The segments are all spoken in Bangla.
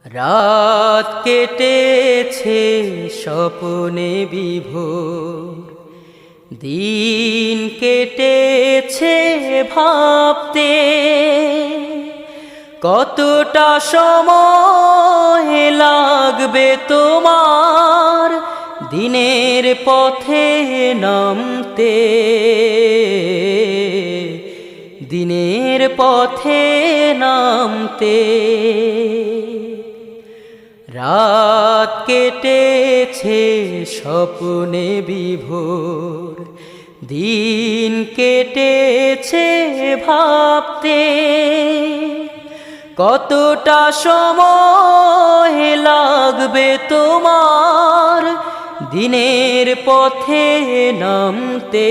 রাত কেটেছে স্বপ্নে বিভোর, দিন কেটেছে ভাবতে, কতটা সময় লাগবে তোমার দিনের পথে নামতে, দিনের পথে নামতে। রাত কেটেছে স্বপ্নে বিভোর, দিন কেটেছে ভাবতে, কতটা সময় লাগবে তোমার দিনের পথে নামতে,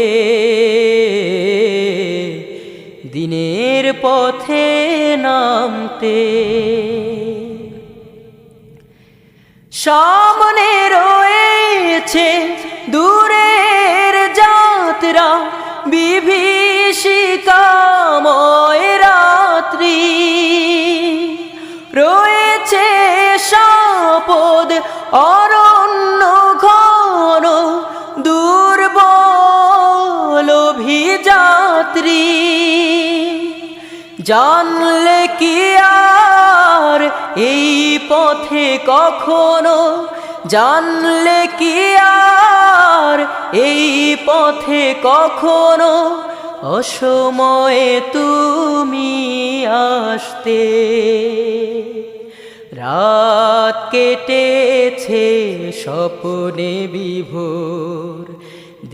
দিনের পথে নামতে। সামনে রয়েছে দূরের যাত্রা, বিভীষিকাময় রাত্রি, রয়েছে সাপদ অরণ্য ঘন, দুর্বল অভিযাত্রী। জানলে কি আর এই পথে কখনো, জানলে কি আর এই পথে কখনো অসময়ে তুমি আসতে। রাত কেটেছে স্বপ্নে বিভোর,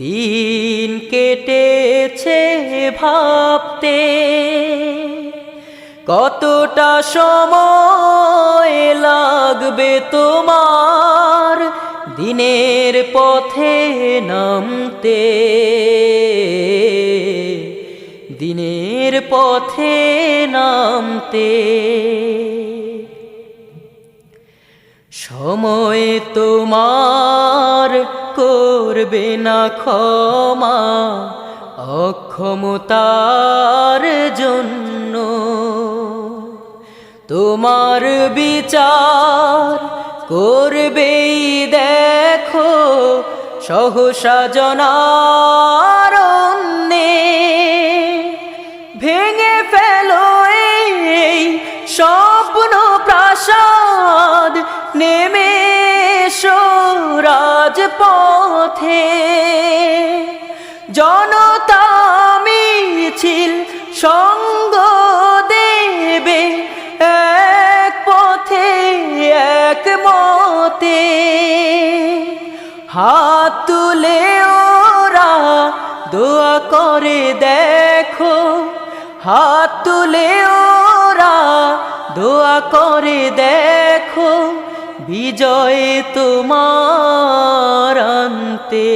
দিন কেটেছে ভাবতে, কতটা সময় লাগবে তোমার দিনের পথে নামতে, দিনের পথে নামতে। সময় তোমার করবে না ক্ষমা অক্ষমতার জন্য, তোমার বিচার করবেই দেখো সহসা জনারণ্যে। ভেঙে ফেলো এই স্বপ্ন প্রাসাদ, নেমে এসো রাজপথে। জনতা মিছিল সঙ্গ দেবে এক পথে এক মতে, হাত তুলে ওরা দোয়া করে দেখো, হাত তুলে ওরা দোয়া করে দেখো, বিজয় তোমার আনতে।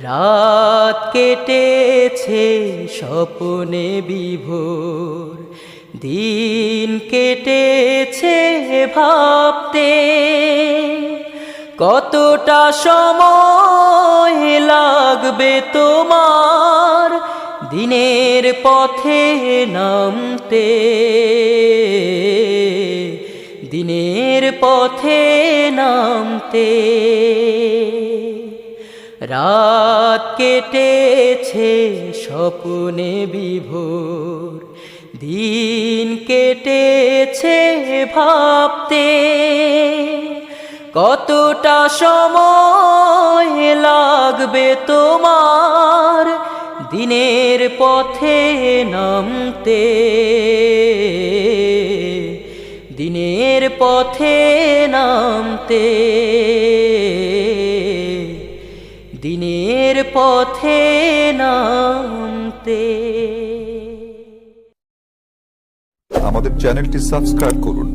রাত কেটেছে স্বপ্নে বিভোর, দিন কেটেছে ভাবতে, কতটা সময় লাগবে তোমার দিনের পথে নামতে, দিনের পথে নামতে। রাত কেটেছে স্বপ্নে বিভোর, দিন কেটেছে ভাবতে, কতটা সময় লাগবে তোমার দিনের পথে নামতে, দিনের পথে নামতে, দিনের পথে নামতে। আমাদের চ্যানেলটি সাবস্ক্রাইব করুন।